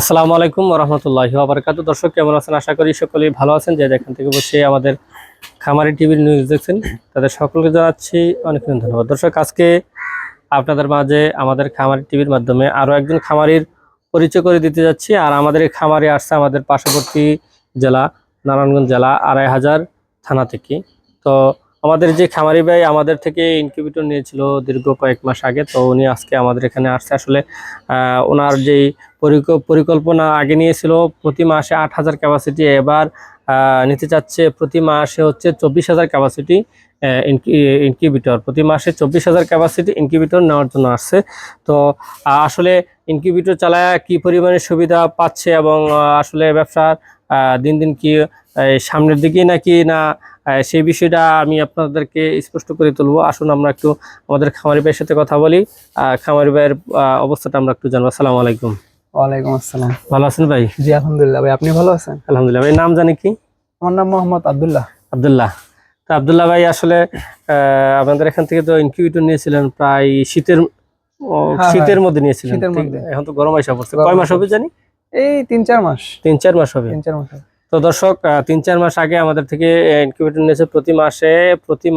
আসসালামু আলাইকুম ওয়া রাহমাতুল্লাহি ওয়া বারাকাতুহু। দর্শক কেমন আছেন? আশা করি সকলেই ভালো আছেন। যে যেখান থেকে বসে আমাদের খামারি টিভির নিউজ দেখছেন তাদের সকলকে জানাচ্ছি অনেক অনেক ধন্যবাদ। দর্শক আজকে আপনাদের মাঝে আমাদের খামারি টিভির মাধ্যমে আরো একজন খামারির পরিচয় করে দিতে যাচ্ছি। আর আমাদের এই খামারে আসছে আমাদের পার্শ্ববর্তী জেলা নারায়ণগঞ্জ জেলা ২৫০০ থানা থেকে। তো আমাদের যে খামারি ভাই আমাদের থেকে ইনকিউবেটর নিয়েছিল দীর্ঘ কয়েক মাস আগে, তো উনি আজকে আমাদের এখানে আসছে। আসলে ওনার যেই পরিকল্পনা আগে নিয়েছিল প্রতি মাসে ৮,০০০ ক্যাপাসিটি, এবার নিতে চাচ্ছে প্রতি মাসে হচ্ছে ২৪,০০০ ক্যাপাসিটি ইনকিউবেটর। প্রতি মাসে ২৪,০০০ ক্যাপাসিটি ইনকিউবেটর নেওয়ার জন্য আসছে। তো আসলে ইনকিউবেটর চালায় কি পরিমাণে সুবিধা পাচ্ছে এবং আসলে ব্যবসার দিন দিন কি সামনের দিকে নাকি না, সেই বিষয়টা আমি আপনাদেরকে স্পষ্ট করে তুলবো। আসুন আমরা একটু আমাদের খামারি ভাইয়ের সাথে কথা বলি। খামারি ভাইয়ের অবস্থাটা আমরা একটু জানবো। আসসালামু আলাইকুম। ওয়ালাইকুম আসসালাম। ভালো আছেন ভাই? জি আলহামদুলিল্লাহ ভাই, আপনি ভালো আছেন? আলহামদুলিল্লাহ ভাই। নাম জানি কি? আমার নাম মোহাম্মদ আব্দুল্লাহ। আব্দুল্লাহ। তো আব্দুল্লাহ ভাই আসলে আপনাদের এখান থেকে তো ইনকিউবেটর নিয়েছিলেন প্রায় শীতের মধ্যে নিয়েছিলেন। শীতের মধ্যে। এখন তো গরম আইসা পড়ছে। কয় মাস হবে জানি? এই ৩-৪ মাস। ৩-৪ মাস হবে। ৩-৪ মাস। তো দর্শক ৩-৪ মাস আগে আমাদের থেকে ইনকিউবেটর নিয়েছে, প্রতি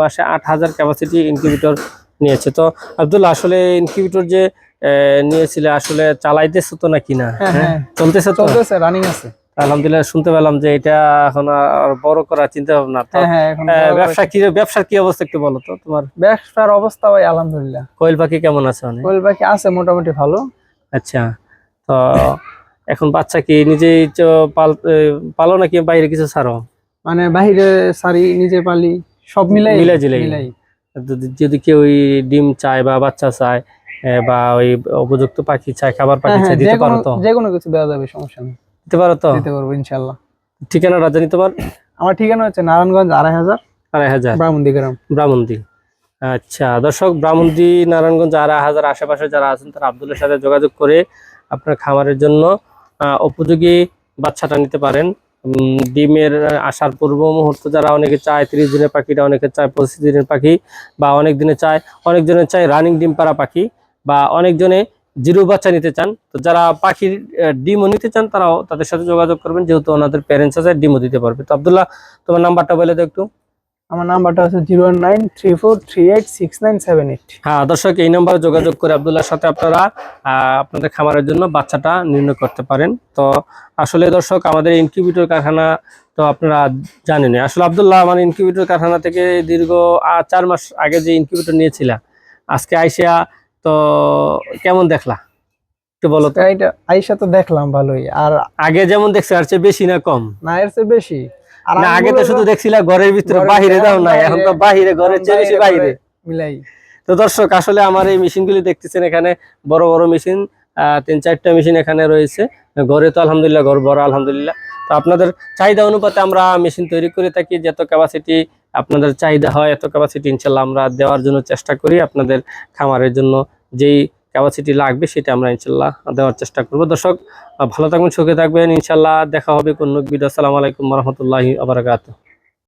মাসে ৮,০০০ ক্যাপাসিটি ইনকিউবেটর নিয়েছে। তো আব্দুল্লাহ আসলে ইনকিউবেটর যে নিয়েছিলে আসলে চালাইতেছো তো নাকি না? হ্যাঁ চলতেছে তো? চলতেছে, রানিং আছে আলহামদুলিল্লাহ। শুনতে পেলাম যে এটা এখন আর বড় করার চিন্তা ভাবনা। ব্যবসার কি অবস্থা একটু বলো তো তোমার? ব্যবসার অবস্থা ভাই আলহামদুলিল্লাহ। কোয়েল পাখি কেমন আছে? কোয়েল পাখি আছে মোটামুটি ভালো। আচ্ছা। তো এখন বাচ্চা কি নিজেই পালো নাকি বাইরে কিছু ছাড়ো? মানে বাইরে সারি, নিজে পালি, সব মিলাই। যদি কেউ ওই ডিম চায় বা বাচ্চা চায় বা ওই উপযুক্ত পাখি চায়, খাবার পাখি চায়, দিতে পারো তো? যে কোনো কিছু দেওয়া যাবে, সমস্যা নেই। দিতে পারো তো? দিতে পারবো ইনশাআল্লাহ। ঠিকানাটা জানি তোমার? আমার ঠিকানা হচ্ছে নারায়ণগঞ্জ ২৫০০ ব্রাহ্মণদি গ্রাম। ব্রাহ্মণদি। আচ্ছা দর্শক, ব্রাহ্মণদি নারায়ণগঞ্জ ২৫০০ আশেপাশে যারা আছেন তারা আব্দুলের সাথে যোগাযোগ করে আপনার খামারের জন্য উপযোগী বাচ্চাটা নিতে পারেন। ডিমের আসার পূর্ব মুহূর্ত যারা অনেকে চায় 30 দিনের পাখিটা, অনেকে চায় 25 দিনের পাখি, বা অনেকজনে চায় রানিং ডিম পাড়া পাখি, বা অনেকজনে জিরো বাচ্চা নিতে চান। তো যারা পাখির ডিমও নিতে চান তারাও তাদের সাথে যোগাযোগ করবেন, যেহেতু ওনাদের প্যারেন্টস আছে, ডিমও দিতে পারবে। তো আব্দুল্লাহ তোমার নাম্বারটা বলে দাও একটু। আমার নাম্বারটা হচ্ছে 01934386978। হ্যাঁ দর্শক, এই নাম্বারে যোগাযোগ করে আব্দুল্লাহর সাথে আপনারা আপনাদের খামারের জন্য বাচ্চাটা নির্ণয় করতে পারেন। তো আসলে দর্শক, আমাদের ইনকিউবেটর কারখানা তো আপনারা জানেন। আসলে আব্দুল্লাহ আমার ইনকিউবেটর কারখানা থেকে দীর্ঘ 4 মাস আগে যে ইনকিউবেটর নিয়েছিলাম, আজকে আইসা তো কেমন দেখলা একটু বলো তো? আইসা তো দেখলাম ভালোই। আর আগে যেমন দেখছে আর চেয়ে বেশি না কম? না, এর চেয়ে বেশি। না, আগে তো শুধু দেখছিলা ঘরের ভিতরে, বাহিরে দাও না, এখন তো বাহিরে, ঘরের চেয়ে বেশি বাহিরে মিলাই। তো দর্শক আসলে আমার এই মেশিনগুলি দেখতেছেন, এখানে বড় বড় মেশিন 3-4টা মেশিন এখানে রয়েছে। ঘরে তো আলহামদুলিল্লাহ ঘর বড় আলহামদুলিল্লাহ। তো আপনাদের চাহিদা অনুপাতে আমরা মেশিন তৈরি করে থাকি। যত ক্যাপাসিটি আপনাদের চাহিদা হয় এত ক্যাপাসিটি ইনশাল্লাহ আমরা দেওয়ার জন্য চেষ্টা করি। আপনাদের খামারের জন্য যেই ক্যাপাসিটি লাগবে সেটা আমরা ইনশাল্লাহ দেওয়ার চেষ্টা করব। দর্শক ভালো থাকবেন, সুখে থাকবেন, ইনশাল্লাহ দেখা হবে কোন ভিডিও। আসসালামু আলাইকুম ওয়া রাহমাতুল্লাহি ওয়া বারাকাতুহু।